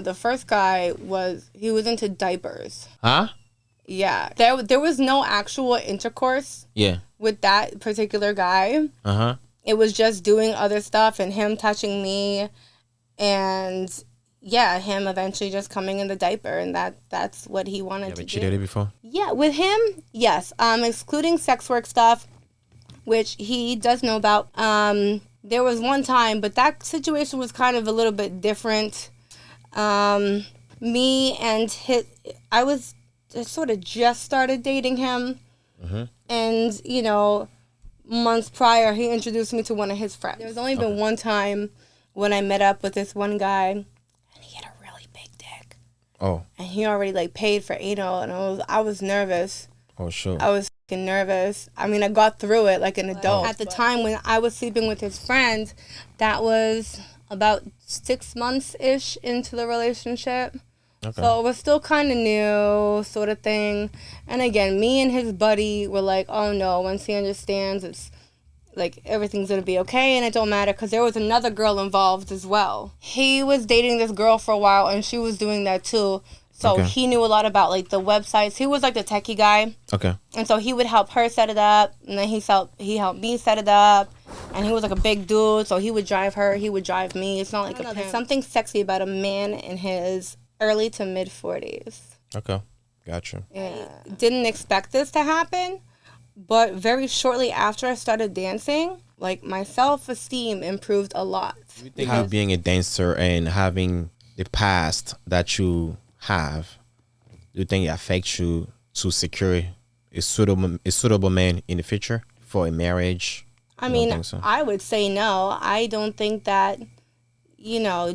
The first guy was into diapers. Huh? Yeah. There was no actual intercourse. Yeah. With that particular guy. Uh-huh. It was just doing other stuff and him touching me, and yeah, him eventually just coming in the diaper, and that's what he wanted to do. You ever cheated before? Yeah, with him, yes. Excluding sex work stuff, which he does know about. There was one time, but that situation was kind of a little bit different. Me and I sort of just started dating him, and months prior, he introduced me to one of his friends. There's only been one time when I met up with this one guy, and he had a really big dick. Oh. And he already paid for anal, and I was nervous. Oh, sure. I was fucking nervous. I mean, I got through it like an adult. At the time when I was sleeping with his friend, that was about 6 months-ish into the relationship. Okay. So it was still kind of new, sort of thing. And again, me and his buddy were like, oh no, once he understands, it's like everything's going to be okay and it don't matter, because there was another girl involved as well. He was dating this girl for a while and she was doing that too. So he knew a lot about the websites. He was the techie guy. Okay. And so he would help her set it up, and then he helped me set it up. And he was a big dude, so he would drive her, he would drive me. It's not there's something sexy about a man in his early to mid 40s. Okay, gotcha. Yeah, didn't expect this to happen, but very shortly after I started dancing, my self-esteem improved a lot. You think how being a dancer and having the past that you have, do you think it affects you to secure a suitable man in the future for a marriage? I mean, I would say no. I don't think that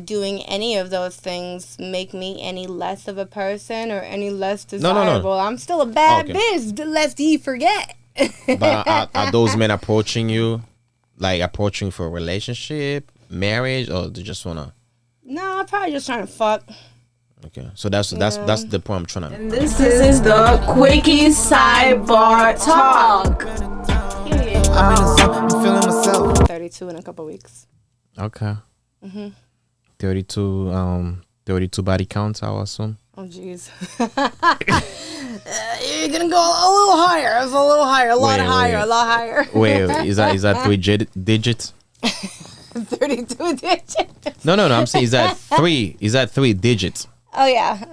doing any of those things make me any less of a person or any less desirable. No. I'm still a bad bitch, lest ye forget. But are those men approaching you, approaching for a relationship, marriage, or they just wanna? No, I'm probably just trying to fuck. Okay, so that's the point I'm trying to. And this is the Quickie Sidebar Talk. I'm feeling myself. 32 in a couple weeks. Okay. 32 body counts, I assume. Oh, jeez. You're gonna go a little higher. It's a little higher. A lot higher. Wait, is that 3 digits? 32 digits. No. I'm saying is that 3 digits? Oh yeah,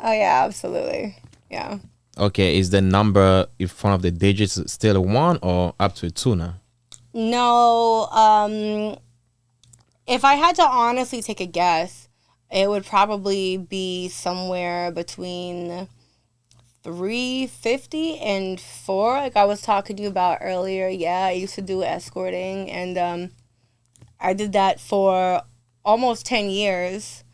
absolutely. Yeah. Okay, is the number in front of the digits still a 1 or up to a 2 now? No, if I had to honestly take a guess, it would probably be somewhere between 350 and 4, like I was talking to you about earlier. Yeah, I used to do escorting, and I did that for almost 10 years.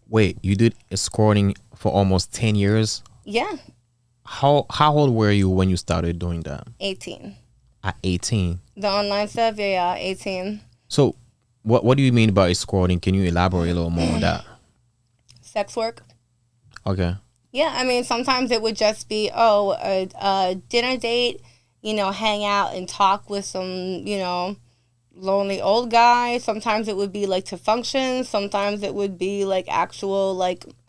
Wait, you did escorting for almost 10 years? Yeah. How old were you when you started doing that? 18. At 18? The online stuff, yeah, 18. So, what do you mean by escorting? Can you elaborate a little more on that? Sex work. Okay. Yeah, I mean, sometimes it would just be, a dinner date, hang out and talk with some, lonely old guy. Sometimes it would be to functions. Sometimes it would be actual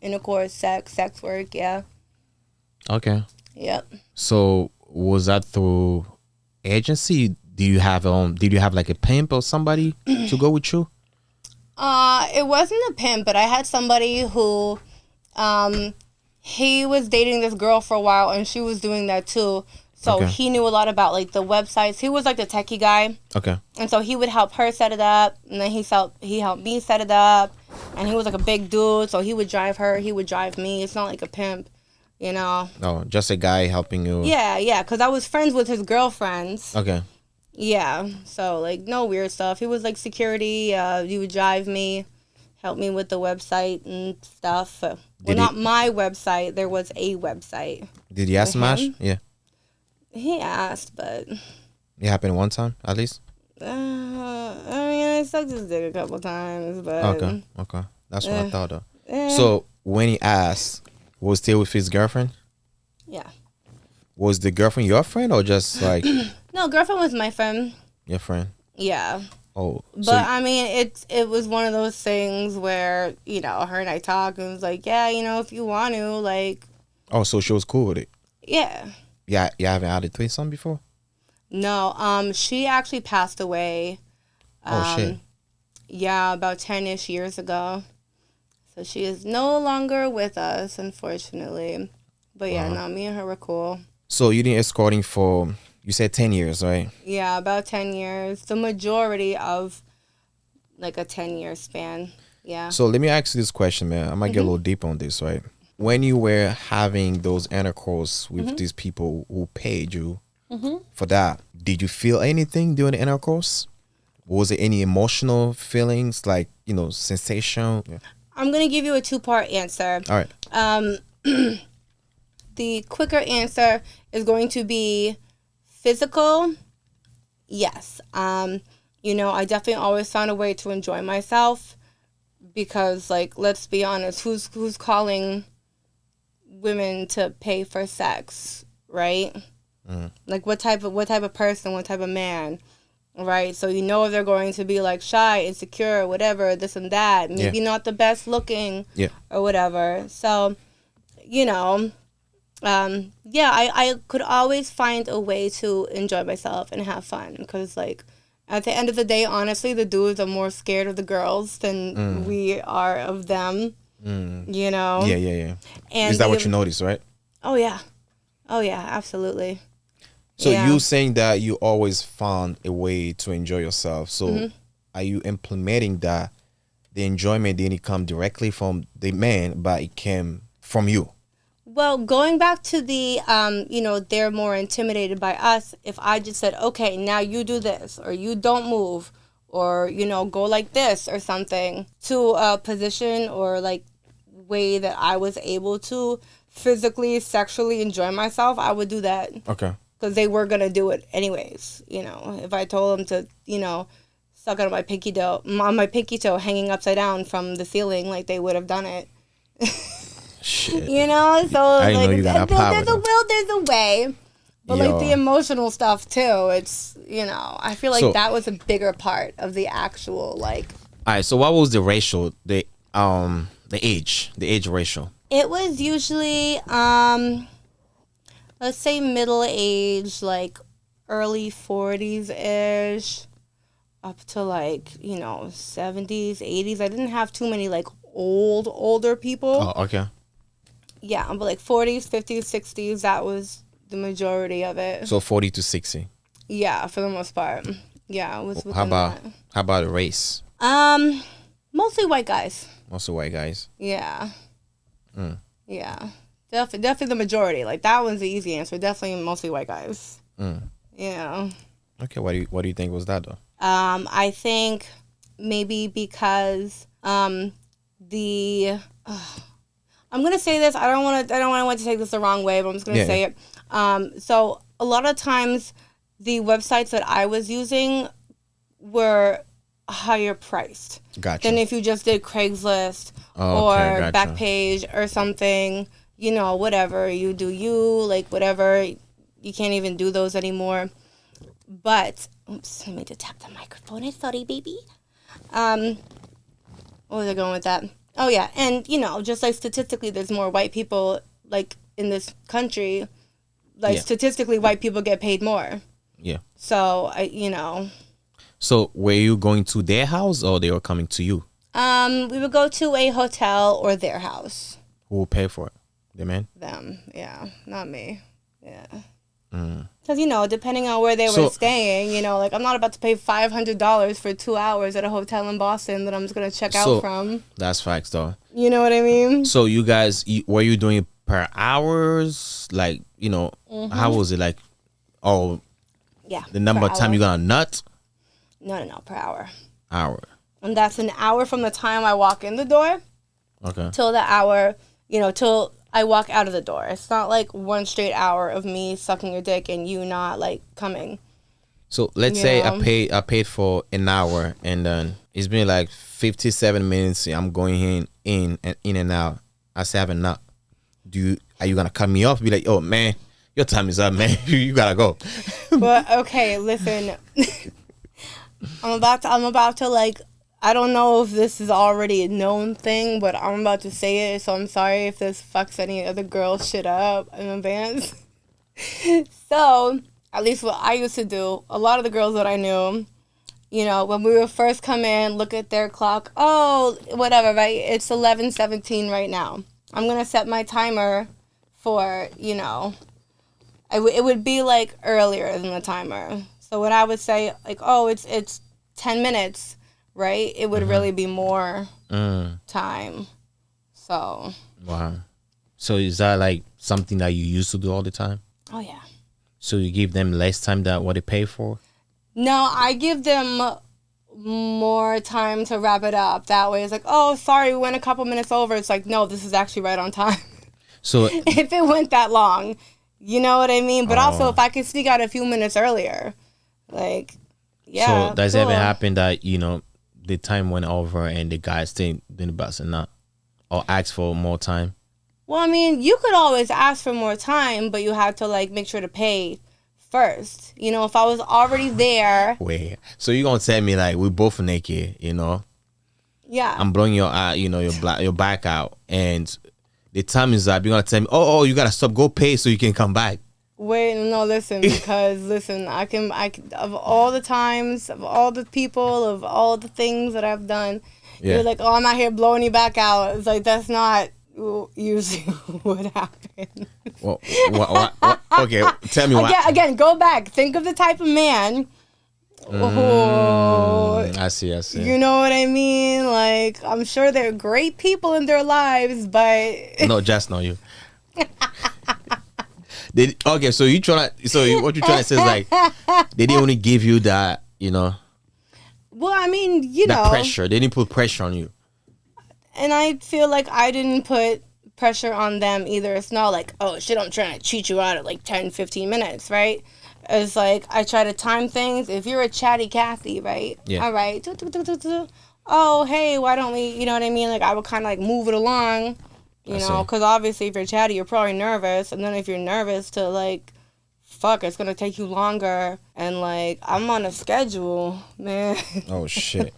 intercourse, sex work. Yeah. Okay. Yep. So was that through agency? Did you have a pimp or somebody to go with you? It wasn't a pimp, but I had somebody who, he was dating this girl for a while, and she was doing that too. So he knew a lot about the websites. He was the techie guy. Okay. And so he would help her set it up, and then he helped me set it up, and he was a big dude, so he would drive her, he would drive me. It's not like a pimp, Oh, just a guy helping you. Yeah, because I was friends with his girlfriends. Okay. Yeah, so no weird stuff. He was security. He would drive me, help me with the website and stuff. Not my website. There was a website. Did you ask Smash? Yeah. He asked, but it happened one time at least. I sucked his dick a couple times, but okay, that's what I thought of. So when he asked, was still with his girlfriend? Yeah. Was the girlfriend your friend or just No, girlfriend was my friend. Your friend? Yeah. Oh, but I mean, it was one of those things where, you know, her and I talked and it was like, yeah, you know, if you want to, like. Oh, so she was cool with it. Yeah. Yeah, you haven't had a threesome before? No. She actually passed away. Oh shit. Yeah, about 10-ish years ago. So she is no longer with us, unfortunately. But yeah, no, me and her were cool. So you did escorting for, you said 10 years, right? Yeah, about 10 years. The majority of like a 10-year span. Yeah. So let me ask you this question, man. I might get a little deep on this, right? When you were having those intercourse with these people who paid you for that, did you feel anything during the intercourse? Was there any emotional feelings, like, you know, sensation? Yeah. I'm going to give you a 2-part answer. All right. The quicker answer is going to be physical. Yes. You know, I definitely always found a way to enjoy myself because, like, let's be honest, who's calling women to pay for sex, right? Like, what type of person, what type of man, right? So you know if they're going to be like shy, insecure, whatever, this and that, maybe not the best looking, or whatever. So, you know, I could always find a way to enjoy myself and have fun because, like, at the end of the day, honestly, the dudes are more scared of the girls than we are of them. You know? Yeah. And is that what you noticed, right? Oh yeah, absolutely. So you saying that you always found a way to enjoy yourself. So are you implementing that the enjoyment didn't come directly from the man, but it came from you? Well, going back to the, you know, they're more intimidated by us. If I just said, okay, now you do this, or you don't move, or, you know, go like this or something, to a position or, like, way that I was able to physically, sexually enjoy myself, I would do that. Okay. Because they were going to do it anyways, you know. If I told them to, you know, suck on my pinky toe hanging upside down from the ceiling, like, they would have done it. Shit. You know, so I like, know you got power, there's a will, there's a way. But Yo. like the emotional stuff too, it's, you know, I feel like that was a bigger part of the actual, like. All right. So what was the ratio? The age ratio. It was usually let's say middle age, like early 40s ish, up to like, you know, 70s, 80s. I didn't have too many like older people. Oh, okay. Yeah, but like 40s, 50s, 60s, that was the majority of it. So 40 to 60. Yeah, for the most part. Yeah, it was within How about a race? Mostly white guys. Mostly white guys. Yeah. Yeah. Definitely the majority. Like, that one's the easy answer. Definitely mostly white guys. Yeah. Okay, what do you think was that though? I think maybe because I'm gonna say this. I don't want to take this the wrong way, but I'm just gonna say it. So a lot of times, the websites that I was using were higher priced than if you just did Craigslist or Backpage or something. You know, whatever you do, like whatever. You can't even do those anymore. But oops, let me just tap the microphone. I'm sorry, baby. What was I going with that? Oh, yeah. And, you know, just like statistically, there's more white people, like, in this country. Like, statistically, white people get paid more. Yeah. So, you know. So, were you going to their house or they were coming to you? We would go to a hotel or their house. Who will pay for it? The man? Them, yeah. Not me. Yeah. Because, you know, depending on where they were staying, you know, like, I'm not about to pay $500 for 2 hours at a hotel in Boston that I'm just going to check out from. That's facts, though. You know what I mean? So you guys, were you doing it per hours? Like, you know, how was it? Like, the number of time you got a nut? No, per hour. Hour. And that's an hour from the time I walk in the door. Okay. Till the hour, you know, till I walk out of the door. It's not like one straight hour of me sucking your dick and you not like coming. So let's say I paid for an hour and then it's been like 57 minutes. I'm going in and out. I say I have a nut. Are you gonna cut me off? Be like, oh man, your time is up, man. You gotta go. But okay, listen. I'm about to like, I don't know if this is already a known thing, but I'm about to say it, so I'm sorry if this fucks any other girl shit up in advance. So, at least what I used to do, a lot of the girls that I knew, you know, when we would first come in, look at their clock, oh, whatever, right? It's 11:17 right now. I'm going to set my timer for, you know, it would be like earlier than the timer. So when I would say like, oh, it's 10 minutes, right? It would really be more time. So. Wow. So is that like something that you used to do all the time? Oh, yeah. So you give them less time than what they pay for? No, I give them more time to wrap it up. That way it's like, oh, sorry, we went a couple minutes over. It's like, no, this is actually right on time. So if it went that long, you know what I mean? But also if I could sneak out a few minutes earlier, like, yeah. So does it ever happen that, you know, the time went over and the guy stayed in the bus and not, or ask for more time? Well, I mean, you could always ask for more time, but you have to like make sure to pay first. You know, if I was already there. Wait, so you gonna tell me like we both naked, you know? Yeah. I'm blowing your eye, you know, your back out, and the time is up. You're gonna tell me, oh, you gotta stop, go pay so you can come back. Wait, no, listen, because listen, I can of all the times, of all the people, of all the things that I've done, you're like, oh, I'm out here blowing you back out. It's like that's not usually what happens. Well, okay, tell me why. Again, go back. Think of the type of man who. I see. You know what I mean? Like, I'm sure they're great people in their lives, but no, just not you. Okay, so what you're trying to say is like they didn't only give you that, you know. Well, I mean, you that know, pressure. They didn't put pressure on you. And I feel like I didn't put pressure on them either. It's not like, oh, shit, I'm trying to cheat you out at like 10, 15 minutes, right? It's like I try to time things. If you're a chatty Cathy, right? Yeah. All right. Oh, hey, why don't we, you know what I mean? Like I would kind of like move it along, you know, because obviously if you're chatty, you're probably nervous. And then if you're nervous to like, fuck, it's going to take you longer. And like, I'm on a schedule, man. Oh, shit.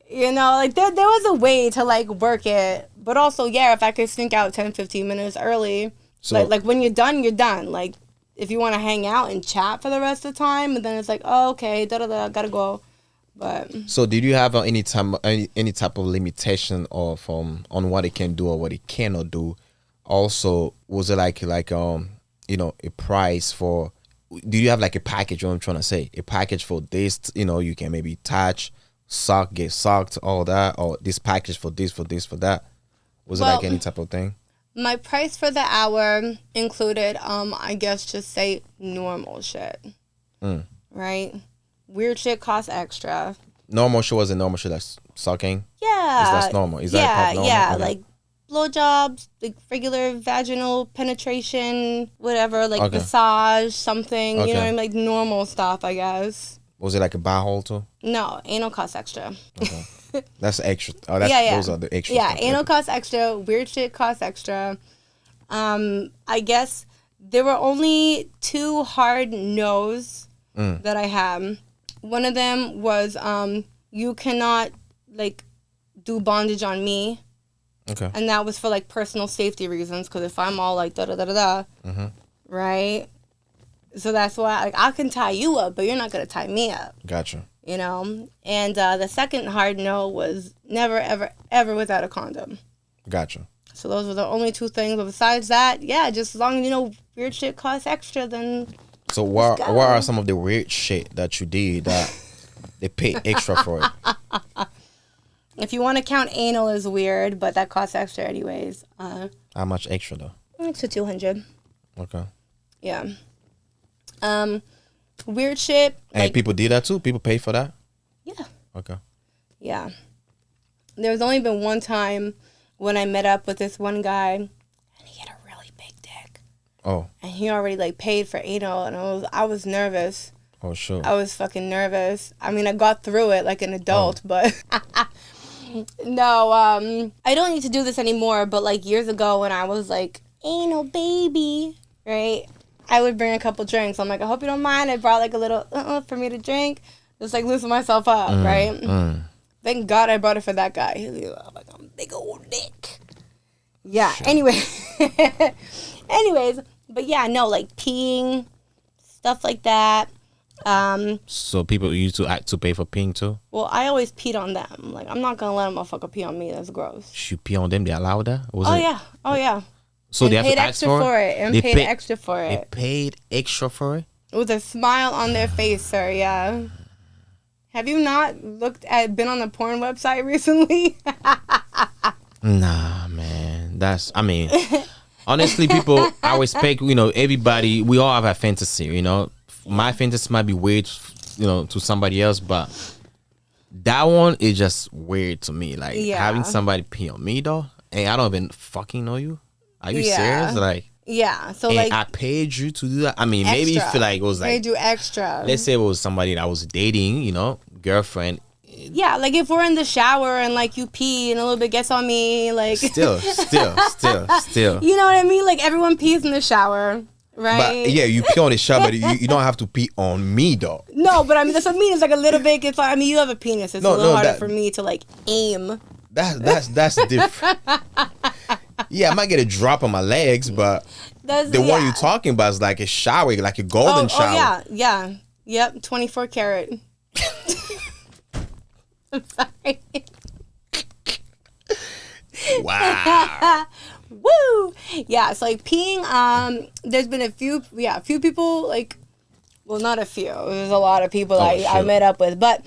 You know, like there was a way to like work it, but also, yeah, if I could sneak out 10, 15 minutes early, so, like when you're done, you're done. Like if you want to hang out and chat for the rest of the time, and then it's like, oh, okay, gotta go. But so did you have any type of limitation of on what it can do or what it cannot do? Also, was it like you know, a price for? Do you have like a package? What I'm trying to say, a package for this, you know, you can maybe touch, get socked, all that, or this package for this, for that. Was it like any type of thing? My price for the hour included, I guess just say normal shit. Right? Weird shit costs extra. Normal shit wasn't normal shit, like sucking? Yeah. That's normal. Is that normal? Yeah, okay. Like blowjobs, like regular vaginal penetration, whatever, like massage, something, you know what I mean? Like normal stuff, I guess. Was it like a bar hole too? No, anal costs extra. Okay. That's extra. Oh, those are the extra. Yeah, stuff. anal costs extra. Weird shit costs extra. I guess there were only 2 hard no's that I had. One of them was you cannot like do bondage on me. Okay. And that was for like personal safety reasons, because if I'm all like da-da-da-da-da, right? So that's why like I can tie you up, but you're not going to tie me up. Gotcha. You know? And the second hard no was never, ever, ever without a condom. Gotcha. So those were the only 2 things. But besides that, yeah, just as long as you know weird shit costs extra, then. So what are some of the weird shit that you did that they pay extra for it? If you want to count anal as weird, but that costs extra anyways. How much extra though? It's to $200. Okay. Yeah. Weird shit. And like, people did that too? People pay for that? Yeah. Okay. Yeah. There's only been one time when I met up with this one guy, and he had a really big dick. Oh. And he already like paid for anal, and I was nervous. Oh, sure. I was fucking nervous. I mean, I got through it like an adult, but no, I don't need to do this anymore. But like years ago when I was like anal baby, right? I would bring a couple drinks. I'm like, I hope you don't mind. I brought like a little for me to drink. just like loosen myself up, right? Thank God I brought it for that guy. He's like a big old dick. Yeah. Sure. Anyways, but yeah, no, like peeing, stuff like that. So people used to act to pay for peeing too? Well, I always peed on them. Like, I'm not gonna let a motherfucker pee on me. That's gross. You pee on them? They allow that? Oh yeah. So and they have paid to ask extra for it. And paid extra for it. They paid extra for it? With a smile on their face, sir. Yeah. Have you not been on the porn website recently? Nah, man. Honestly, people, I respect, everybody. We all have a fantasy, My fantasy might be weird, to somebody else, but that one is just weird to me. Like, having somebody pee on me, though, and I don't even fucking know you. Are you serious? Like, yeah. So, like, I paid you to do that. I mean, maybe you feel like it was like, paid you extra. Let's say it was somebody that I was dating, girlfriend. Yeah, like if we're in the shower and like you pee and a little bit gets on me, like still. You know what I mean? Like everyone pees in the shower, right? But yeah, you pee on the shower, but you don't have to pee on me though. No, but I mean that's what I mean. It's like a little bit. It's like, I mean, you have a penis. It's a little harder for me to like aim. That's different. Yeah, I might get a drop on my legs, but the one you're talking about is like a shower, like a golden shower. Oh yeah. Yep, 24 karat. I'm sorry. Wow. Woo! Yeah, it's like peeing. There's been a few people, like, well, not a few. There's a lot of people I met up with. But,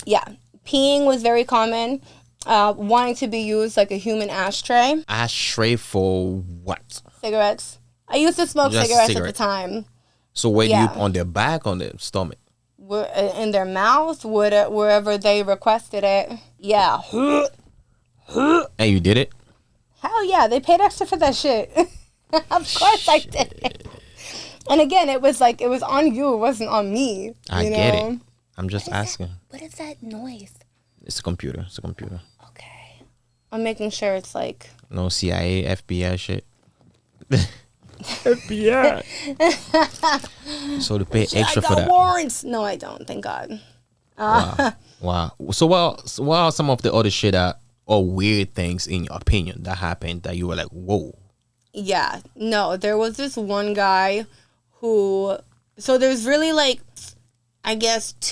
yeah, peeing was very common. Wanting to be used like a human ashtray. Ashtray for what? Cigarettes. I used to smoke cigarettes at the time. So where do you, on their back, on their stomach? In their mouth, wherever they requested it. Yeah. And you did it? Hell yeah, they paid extra for that shit. Of course I did. And again, it was on you, it wasn't on me. I get it. I'm just asking. What is that noise? It's a computer. Okay. I'm making sure it's like... No CIA, FBI shit. FBI. So to pay extra for that. Warrants. No, I don't. Thank God. Wow. So what are some of the other shit or weird things in your opinion that happened that you were like, whoa? Yeah. No, there was this one guy who... So there's really like, I guess I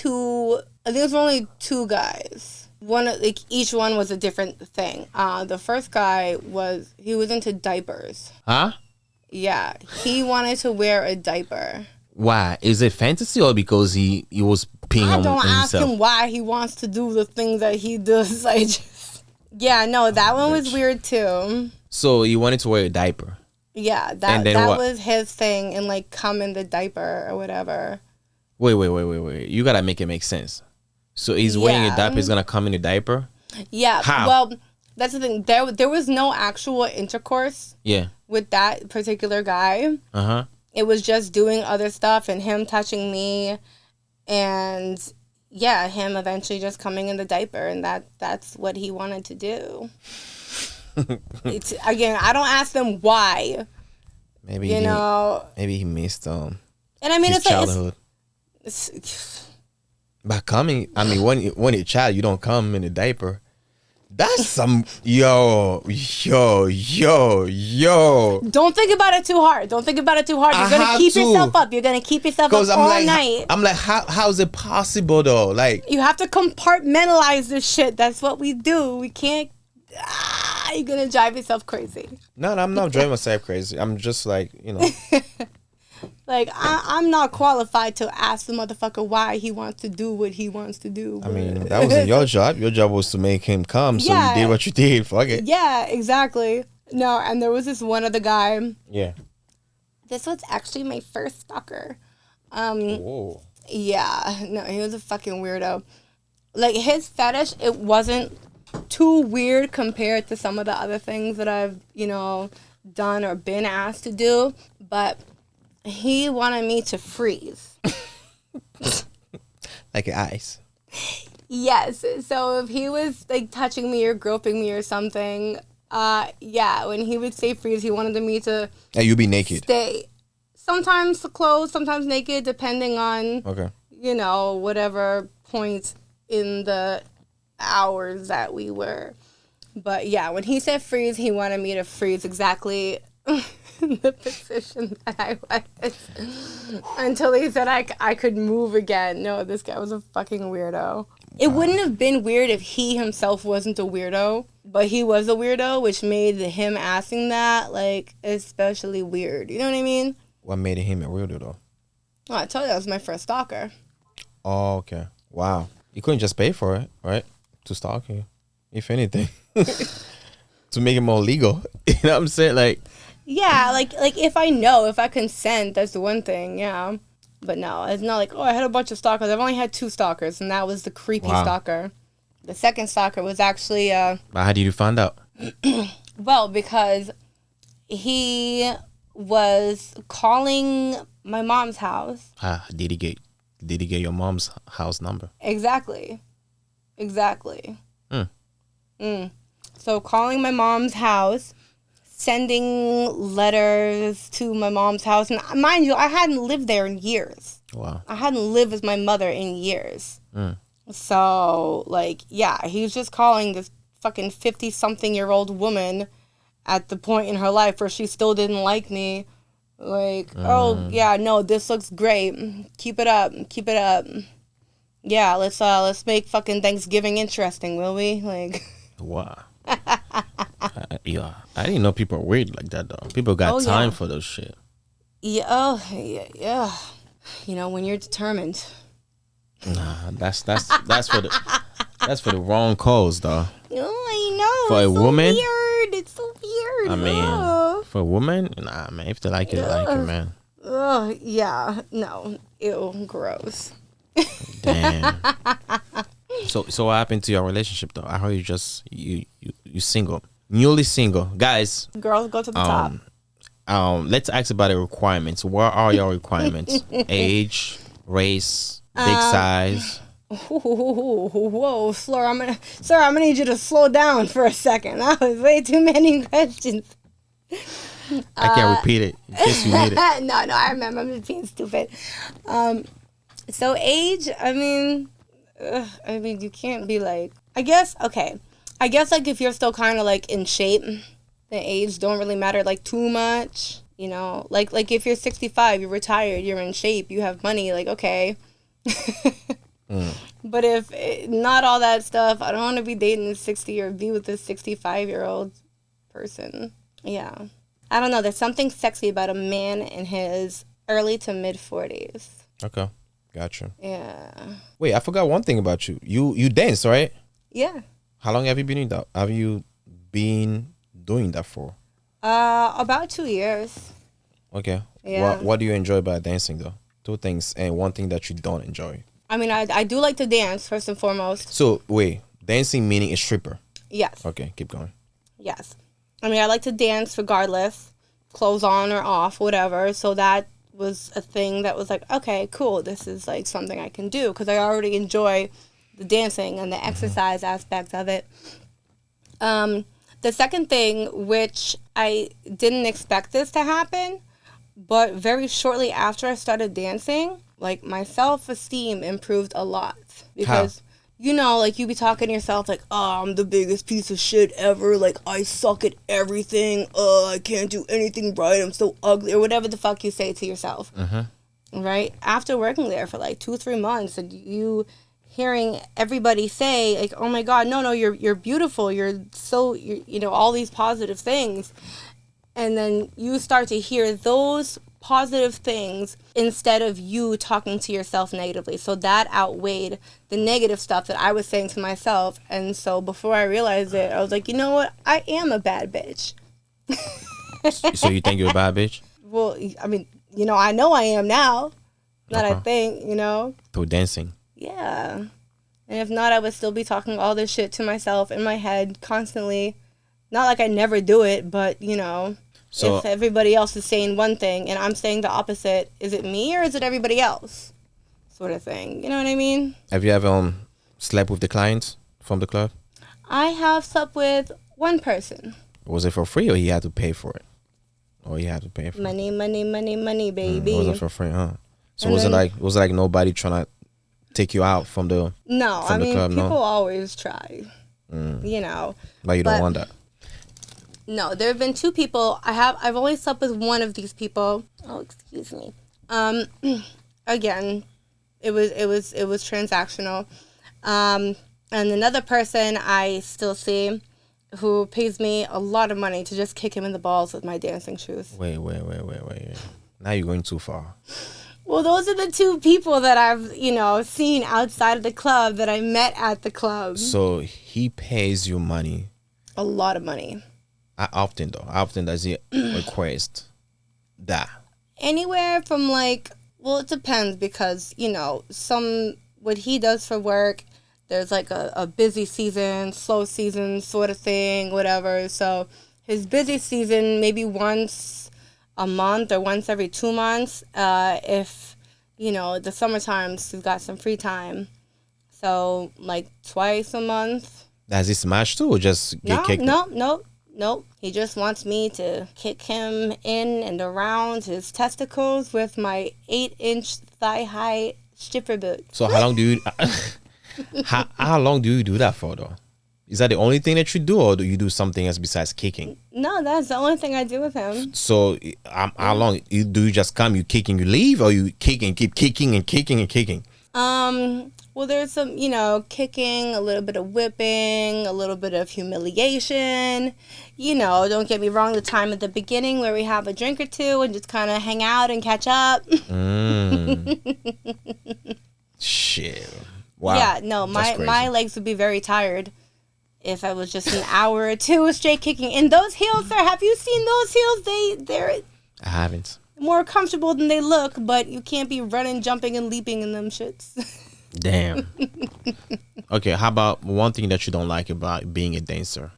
think it was only two guys. Each one was a different thing. The first guy was into diapers. Huh? Yeah, he wanted to wear a diaper. Why? Is it fantasy or because he was peeing on himself? I don't ask him why he wants to do the things that he does. Yeah, no, that one was weird too. So he wanted to wear a diaper. Yeah, that was his thing, and like come in the diaper or whatever. Wait. You gotta make it make sense. So he's wearing a diaper. He's gonna come in a diaper. Yeah. How? Well, that's the thing. There was no actual intercourse. Yeah. With that particular guy. Uh-huh. It was just doing other stuff and him touching me, and yeah, him eventually just coming in the diaper, and that's what he wanted to do. It's again, I don't ask them why. Maybe maybe he missed and I mean his childhood. By coming, I mean when you're a child, you don't come in a diaper. That's some yo. Don't think about it too hard. You're gonna keep yourself up. You're gonna keep yourself up all night. I'm like, how is it possible though? Like you have to compartmentalize this shit. That's what we do. We can't. You're gonna drive yourself crazy. No, I'm not driving myself crazy. I'm just like, Like, I'm not qualified to ask the motherfucker why he wants to do what he wants to do. I mean, that wasn't your job. Your job was to make him come, so you did what you did. Fuck it. Yeah, exactly. No, and there was this one other guy. Yeah. This was actually my first stalker. Whoa. Yeah. No, he was a fucking weirdo. Like, his fetish, it wasn't too weird compared to some of the other things that I've, done or been asked to do, but... He wanted me to freeze. Like ice. Yes. So if he was like touching me or groping me or something, when he would say freeze, he wanted me to And you'd be naked. Stay. Sometimes clothed, sometimes naked, depending on whatever point in the hours that we were. But yeah, when he said freeze, he wanted me to freeze exactly the position that I was until he said I could move again. No, this guy was a fucking weirdo. It wouldn't have been weird if he himself wasn't a weirdo, but he was a weirdo, which made him asking that, like, especially weird. You know what I mean? What made him a weirdo, though? Oh, I told you that was my first stalker. Oh, okay. Wow. You couldn't just pay for it, right? To stalk you, if anything. To make it more legal. You know what I'm saying? Like... Yeah, like if I consent, that's the one thing, yeah. But no, it's not like, oh, I had a bunch of stalkers. I've only had 2 stalkers, and that was the creepy stalker. The second stalker was actually... But how did you find out? Well, because he was calling my mom's house. Did he get your mom's house number? Exactly. So calling my mom's house, sending letters to my mom's house. And mind you, I hadn't lived there in years. Wow. I hadn't lived with my mother in years. So, like, yeah, he was just calling this fucking 50-something-year-old woman at the point in her life where she still didn't like me. Like, oh, yeah, no, this looks great. Keep it up. Yeah, let's make fucking Thanksgiving interesting, will we? Like... Wow. Yeah, I didn't know people are weird like that though. People got time for those shit. Yeah, yeah. When you're determined. Nah, that's for the wrong cause though. Oh, I know. For a woman, weird. It's so weird. I mean, for a woman, nah, man. If they like it, like it, man. Oh, yeah. No. Ew. Gross. Damn. So what happened to your relationship though? I heard you single, newly single, guys. Girls, go to the top. Let's ask about the requirements. What are your requirements? Age, race, big size. Whoa, Fleur, I'm gonna need you to slow down for a second. That was way too many questions. I can't repeat it in case you need it. No, I remember. I'm just being stupid. So age, I mean, you can't be like, I guess like if you're still kind of like in shape, the age don't really matter like too much, like if you're 65, you're retired, you're in shape, you have money, like, okay. But if not all that stuff, I don't want to be dating a 60 or be with a 65-year-old person. Yeah. I don't know. There's something sexy about a man in his early to mid 40s. Okay. Gotcha. Yeah. Wait, I forgot one thing about you. You dance, right? Yeah. How long have you been doing that? Have you been doing that for? About 2 years. Okay. Yeah. What do you enjoy about dancing though? 2 things and one thing that you don't enjoy. I mean, I do like to dance first and foremost. So wait, dancing meaning a stripper? Yes. Okay, keep going. Yes. I mean, I like to dance regardless, clothes on or off, whatever. So that was a thing that was like, okay, cool. This is like something I can do because I already enjoy the dancing and the exercise aspect of it. The second thing, which I didn't expect this to happen, but very shortly after I started dancing, like my self-esteem improved a lot because, like you be talking to yourself like, oh, I'm the biggest piece of shit ever. Like I suck at everything. I can't do anything right. I'm so ugly or whatever the fuck you say to yourself. Right? After working there for like 2-3 months and you hearing everybody say like, oh my God, no, you're beautiful. You're all these positive things. And then you start to hear those positive things instead of you talking to yourself negatively. So that outweighed the negative stuff that I was saying to myself. And so before I realized it, I was like, you know what? I am a bad bitch. So you think you're a bad bitch? Well, I mean, I know I am now. That I think, Through dancing. Yeah. And if not, I would still be talking all this shit to myself in my head constantly. Not like I never do it, but, so, if everybody else is saying one thing and I'm saying the opposite, is it me or is it everybody else? Sort of thing. You know what I mean? Have you ever slept with the clients from the club? I have slept with one person. Was it for free or he had to pay for it? Or he had to pay for money, baby. It wasn't for free, huh? So was it like nobody trying to take you out from the club? People always try, you know. But you don't want that. No, there have been two people. I've only slept with one of these people. Oh, excuse me. Again, it was transactional. And another person I still see who pays me a lot of money to just kick him in the balls with my dancing shoes. Wait. Now you're going too far. Well, those are the two people that I've, seen outside of the club that I met at the club. So he pays you money. A lot of money. How often does he request that? Anywhere from it depends because, what he does for work, there's a busy season, slow season sort of thing, whatever. So his busy season, maybe once a month or once every 2 months. If, the summer times, he's got some free time. So twice a month. Does he smash too or just get kicked? Nope. He just wants me to kick him in and around his testicles with my 8-inch thigh-high stripper boot. So how long do you how long do you do that for though? Is that the only thing that you do, or do you do something else besides kicking? No, that's the only thing I do with him. So how long do you just come, you kick and you leave, or you kick and keep kicking and kicking and kicking? Well, there's some, kicking, a little bit of whipping, a little bit of humiliation. Don't get me wrong, the time at the beginning where we have a drink or two and just kind of hang out and catch up. Shit. Wow. Yeah, no, my legs would be very tired if I was just an hour or two of straight kicking. And those heels, sir, have you seen those heels? They're I haven't. More comfortable than they look, but you can't be running, jumping, and leaping in them shits. Damn. Okay, how about one thing that you don't like about being a dancer?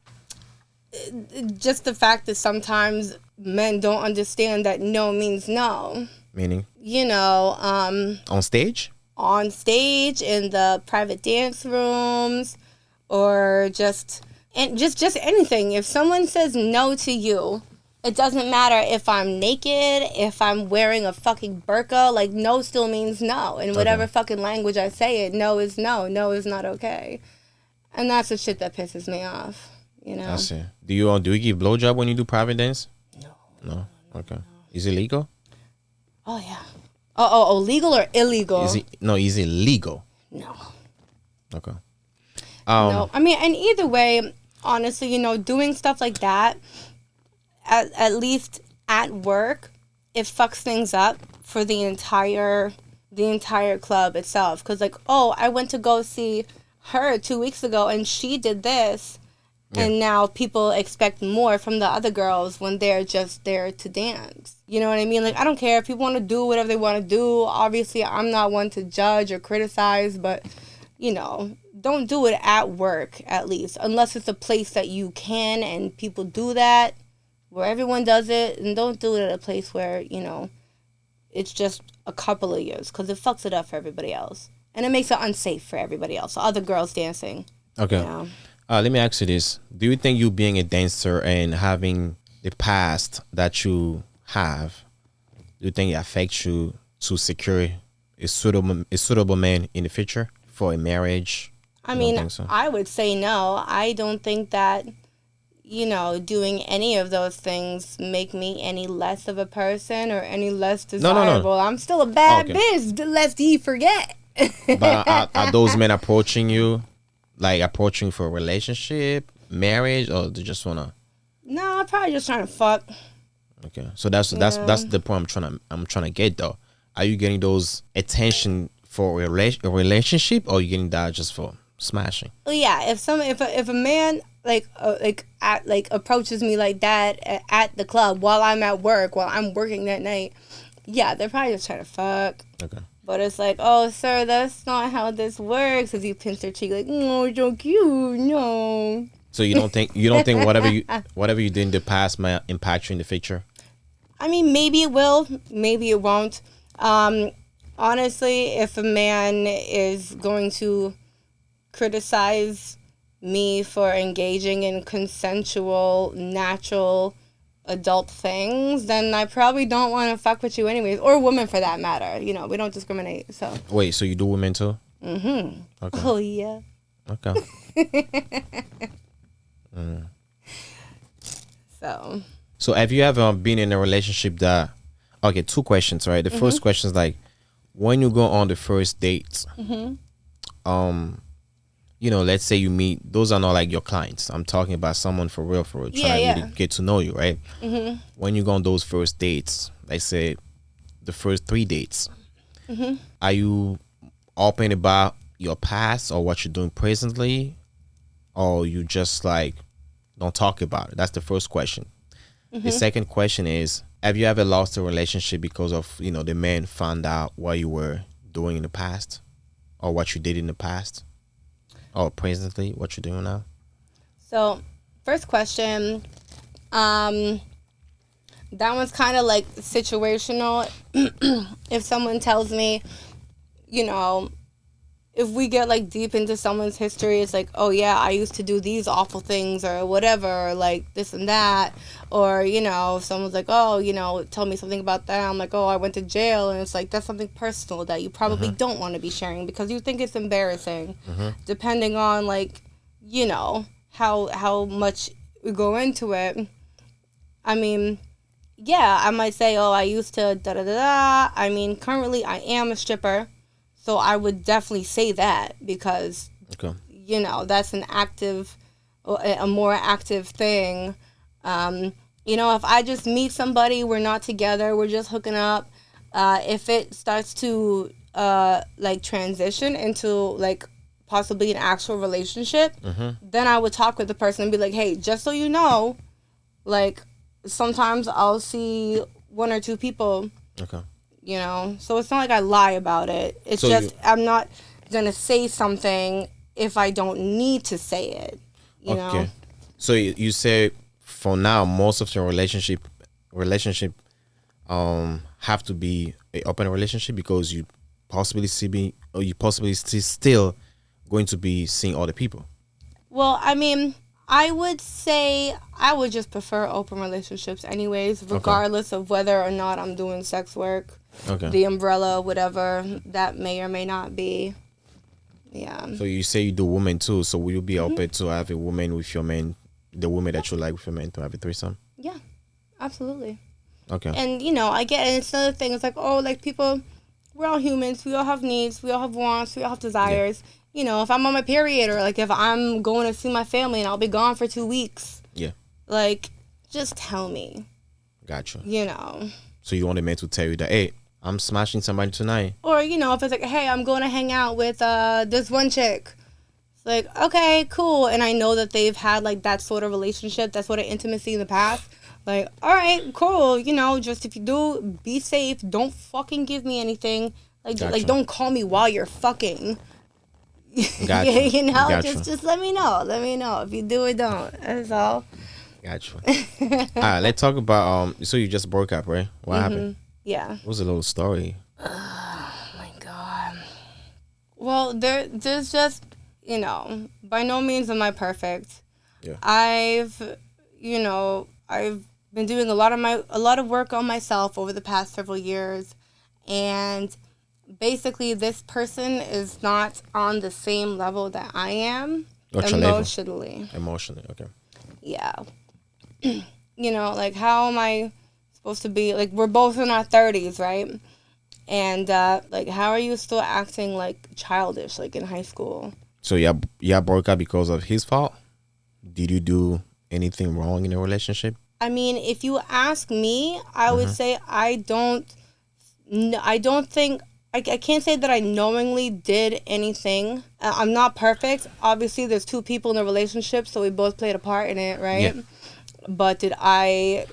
Just the fact that sometimes men don't understand that no means no. Meaning? On stage? On stage, in the private dance rooms, or just anything. If someone says no to you, it doesn't matter if I'm naked, if I'm wearing a fucking burqa, no still means no. In whatever fucking language I say it, no is no. No is not okay. And that's the shit that pisses me off, I see. Do you give blowjob when you do private dance? No? Okay. Is it legal? Oh, yeah. Oh, legal or illegal? Is it legal? No. Okay. No. I mean, and either way, honestly, doing stuff like that, at least at work, it fucks things up for the entire club itself. Because I went to go see her 2 weeks ago and she did this. Yeah. And now people expect more from the other girls when they're just there to dance. You know what I mean? I don't care if people want to do whatever they want to do. Obviously, I'm not one to judge or criticize, but, don't do it at work, at least. Unless it's a place that you can and people do that, where everyone does it. And don't do it at a place where, it's just a couple of years. Because it fucks it up for everybody else. And it makes it unsafe for everybody else. Other girls dancing. Okay. Let me ask you this. Do you think you being a dancer and having the past that you have, do you think it affects you to secure a suitable man in the future for a marriage? I mean, so? I would say no. I don't think that, doing any of those things make me any less of a person or any less desirable. No. I'm still a bad bitch, lest ye forget. But are those men approaching you? Approaching for a relationship, marriage, or they just wanna? No, I'm probably just trying to fuck. Okay, so that's the point I'm trying to get though. Are you getting those attention for a relationship, or are you getting that just for smashing? Well, yeah. If a man approaches me like that at the club while I'm at work, while I'm working that night, yeah, they're probably just trying to fuck. Okay. But it's oh, sir, that's not how this works. As you pinch their cheek, oh, so cute, no. So you don't think whatever you did in the past might impact you in the future? I mean, maybe it will, maybe it won't. Honestly, if a man is going to criticize me for engaging in consensual, natural adult things, then I probably don't want to fuck with you anyways, or women for that matter. We don't discriminate. So wait, so you do women too? Mm-hmm. Okay. Oh, yeah. Okay. So have you ever been in a relationship that, okay, two questions, right? The first question is like, when you go on the first date, let's say you meet, those are not like your clients. I'm talking about someone for real, trying to really get to know you, right? When you go on those first dates, like say the first 3 dates, are you open about your past or what you're doing presently, or you just like don't talk about it? That's the first question. The second question is, have you ever lost a relationship because of, the man found out what you were doing in the past or what you did in the past or presently what you're doing now? So, first question, that one's kind of like situational. If someone tells me, if we get like deep into someone's history, it's like, oh yeah, I used to do these awful things or whatever, or like this and that, or if someone's like, oh, tell me something about that, I'm like, oh, I went to jail, and it's like, that's something personal that you probably don't want to be sharing because you think it's embarrassing, depending on like, how much we go into it. I mean, yeah, I might say, oh, I used to da da da da. I mean, currently I am a stripper. So I would definitely say that because, that's an active, a more active thing. If I just meet somebody, we're not together, we're just hooking up. If it starts to transition into like possibly an actual relationship, then I would talk with the person and be like, hey, just so you know, like sometimes I'll see 1 or 2 people. Okay. So it's not like I lie about it. It's so just I'm not going to say something if I don't need to say it, you know? So you say for now, most of your relationship have to be an open relationship because you possibly still going to be seeing other people. Well, I mean, I would say I would just prefer open relationships anyways, regardless of whether or not I'm doing sex work. Okay. The umbrella, whatever that may or may not be. Yeah. So you say you do women too. So will you be open to have a woman with your man, the woman that you like with your man, to have a threesome? Yeah, absolutely. Okay. And I get it. And it's another thing. It's like, oh, like people, we're all humans. We all have needs. We all have wants. We all have desires. Yeah. If I'm on my period or like if I'm going to see my family and I'll be gone for 2 weeks. Yeah. Like, just tell me. Gotcha. So you want a man to tell you that, hey, I'm smashing somebody tonight. Or, if it's like, hey, I'm going to hang out with this one chick. It's like, okay, cool. And I know that they've had like that sort of relationship, that sort of intimacy in the past. Like, all right, cool. Just if you do, be safe. Don't fucking give me anything. Like, Gotcha. like don't call me while you're fucking. Gotcha. Gotcha. Just let me know. Let me know. If you do it, don't. That's all. Gotcha. All right, let's talk about so you just broke up, right? What happened? Yeah. What was a little story? Oh my God. Well, there's just, by no means am I perfect. Yeah. I've been doing a lot of work on myself over the past several years, and basically this person is not on the same level that I am emotionally. Emotionally, okay. Yeah. Like how am I supposed to be, like we're both in our 30s, right? And like how are you still acting like childish like in high school? So yeah, broke up because of his fault? Did you do anything wrong in a relationship? I mean, if you ask me, I would say I don't think I can't say that I knowingly did anything. I'm not perfect. Obviously, there's 2 people in a relationship, so we both played a part in it, right? Yeah. But did I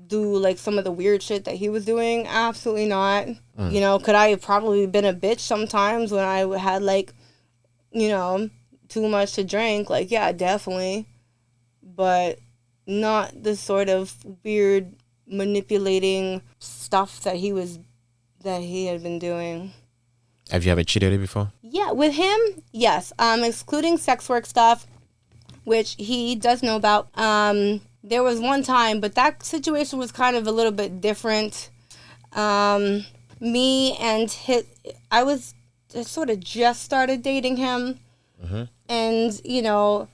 do like some of the weird shit that he was doing? Absolutely not. Could I have probably been a bitch sometimes when I had like, too much to drink? Like, yeah, definitely. But not the sort of weird manipulating stuff that he had been doing. Have you ever cheated before? Yeah, with him, yes. Excluding sex work stuff, which he does know about. There was one time, but that situation was kind of a little bit different. I was sort of just started dating him. And, you know,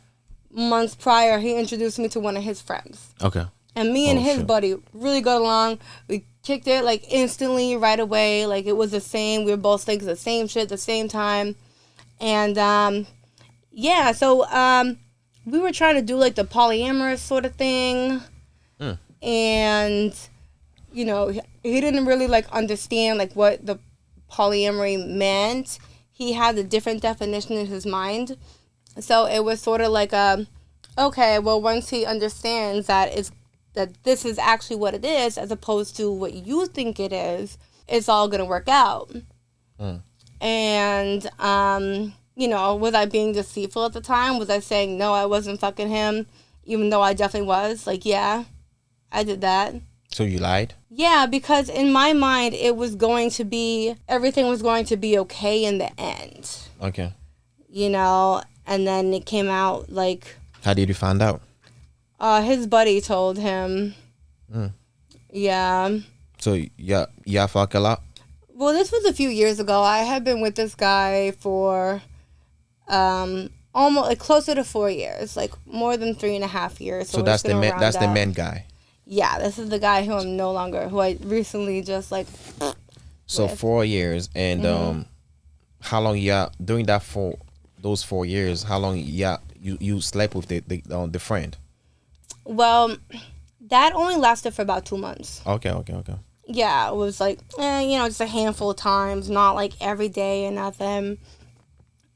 months prior, he introduced me to one of his friends. Okay. And me and his buddy really got along. We kicked it, like, instantly, right away. Like, it was the same. We were both thinking the same shit at the same time. And, yeah, so we were trying to do, like, the polyamorous sort of thing. And, you know, he didn't really, like, understand, like, what the polyamory meant. He had a different definition in his mind. So it was sort of like okay, well, once he understands that this is actually what it is, as opposed to what you think it is, it's all going to work out. And, you know, was I being deceitful at the time? Was I saying, no, I wasn't fucking him, even though I definitely was? Like, yeah, I did that. So you lied? Yeah, because in my mind, everything was going to be okay in the end. Okay. You know, and then it came out like... How did you find out? His buddy told him. Yeah. So, yeah, fuck a lot? Well, this was a few years ago. I had been with this guy for almost, like, closer to 4 years. Like, more than 3.5 years. So that's the main guy? Yeah, this is the guy who I recently just, like... So with. 4 years, and how long during those 4 years, how long you slept with the friend? Well, that only lasted for about 2 months. Okay. Yeah, it was like, you know, just a handful of times, not like every day or nothing.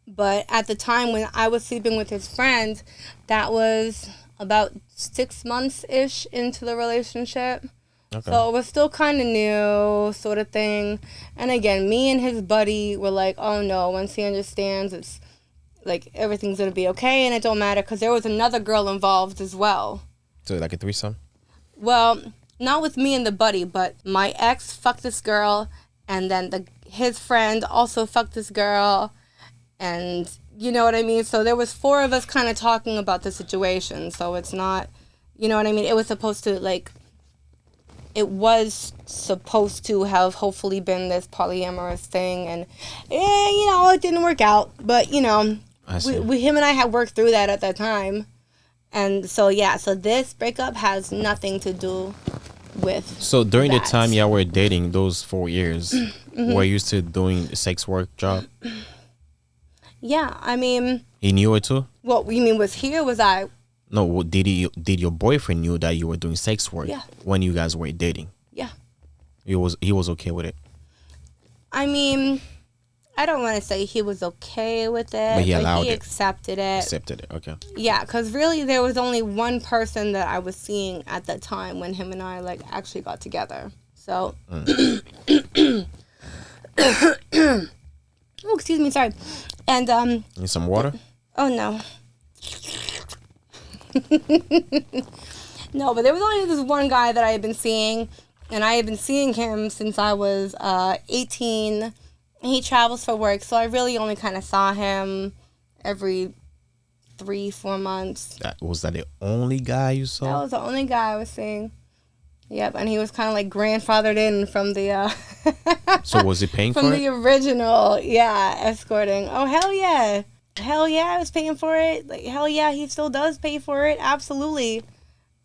But at the time when I was sleeping with his friend, that was about 6 months-ish into the relationship. Okay. So it was still kind of new, sort of thing. And again, me and his buddy were like, oh no, once he understands, it's like everything's going to be okay and it don't matter, because there was another girl involved as well. So like a threesome? Well, not with me and the buddy, but my ex fucked this girl, and then his friend also fucked this girl, and you know what I mean? So there was 4 of us kind of talking about the situation, so it's not, you know what I mean? It was supposed to have hopefully been this polyamorous thing, and you know, it didn't work out, but you know, him and I had worked through that at that time. And so, yeah, so this breakup has nothing to do with So during that. the time y'all were dating, those 4 years, were you still doing a sex work job? Yeah, I mean... He knew it too? What you mean, was he or was I? No, did your boyfriend knew that you were doing sex work when you guys were dating? Yeah. He was okay with it? I mean... I don't want to say he was okay with it, but he accepted it. Accepted it, okay. Yeah, because really there was only one person that I was seeing at that time when him and I like actually got together. So, oh, excuse me, sorry. And need some water? Oh no. No, but there was only this one guy that I had been seeing, and I had been seeing him since I was 18. He travels for work, so I really only kind of saw him every 3-4 months. Was that the only guy you saw? That was the only guy I was seeing. Yep, and he was kind of like grandfathered in from the... So was he paying for it? From the original, yeah, escorting. Oh, hell yeah. Hell yeah, I was paying for it. Like, hell yeah, he still does pay for it. Absolutely.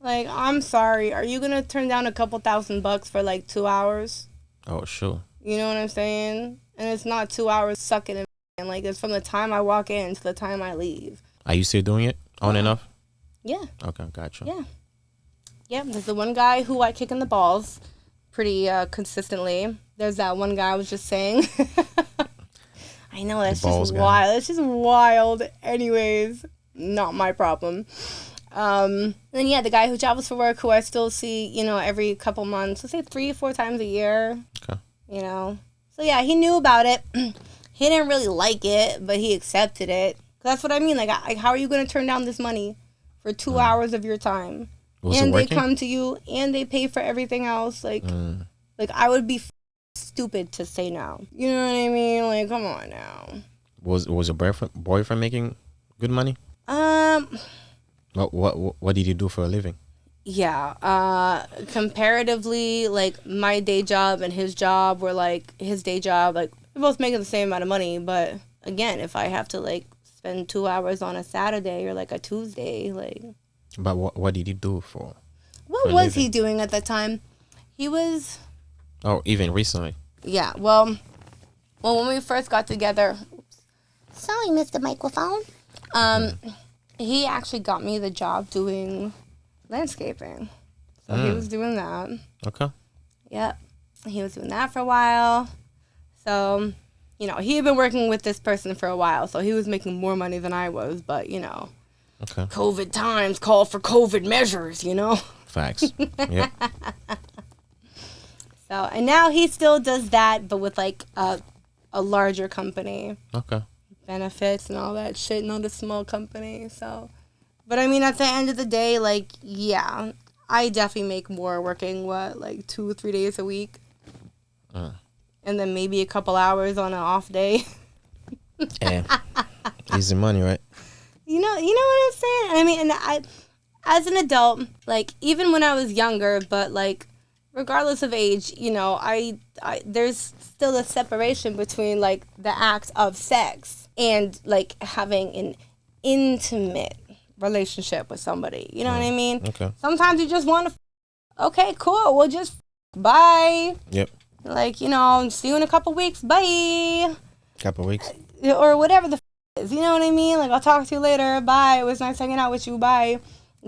Like, I'm sorry. Are you going to turn down a couple $1,000 for like 2 hours? Oh, sure. You know what I'm saying? And it's not 2 hours sucking and like it's from the time I walk in to the time I leave. Are you still doing it on and off? Yeah. Okay, gotcha. Yeah. Yeah, there's the one guy who I kick in the balls pretty consistently. There's that one guy I was just saying. I know, that's just wild. It's just wild. Anyways, not my problem. Then yeah, the guy who travels for work, who I still see, you know, every couple months. Let's say 3-4 times a year. Okay. You know. So yeah, he knew about it. He didn't really like it, but he accepted it. That's what I mean. Like how are you going to turn down this money for 2 hours of your time? And they come to you and they pay for everything else. Like I would be stupid to say no. You know what I mean? Like, come on now. Was your boyfriend making good money? What did you do for a living? Yeah, comparatively, like my day job and his job were like his day job, like we're both making the same amount of money, but again, if I have to like spend 2 hours on a Saturday or like a Tuesday, like. But what did he do for? What was he doing at that time? He was. Oh, even recently. Yeah. Well, when we first got together. Sorry, Mr. Microphone. He actually got me the job doing landscaping. So he was doing that. Okay. Yep. He was doing that for a while. So, you know, he had been working with this person for a while, so he was making more money than I was, but, you know. Okay. COVID times call for COVID measures, you know? Facts. Yep. So, and now he still does that, but with, like, a larger company. Okay. Benefits and all that shit, not a small company, so. But, I mean, at the end of the day, like, yeah, I definitely make more working, like 2 or 3 days a week. And then maybe a couple hours on an off day. Yeah. Easy money, right? You know what I'm saying? I mean, and I, as an adult, like, even when I was younger, but, like, regardless of age, you know, I there's still a separation between, like, the act of sex and, like, having an intimate relationship with somebody. You know what I mean? Okay. Sometimes you just want to, okay, cool, we'll just, bye. Yep. Like, you know, see you in a couple weeks, bye. Couple weeks. Or whatever the is, you know what I mean? Like, I'll talk to you later, bye. It was nice hanging out with you, bye.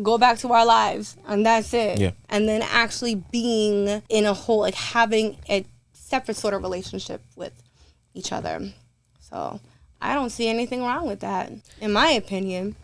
Go back to our lives, and that's it. Yeah. And then actually being in a whole, like, having a separate sort of relationship with each other. So I don't see anything wrong with that, in my opinion.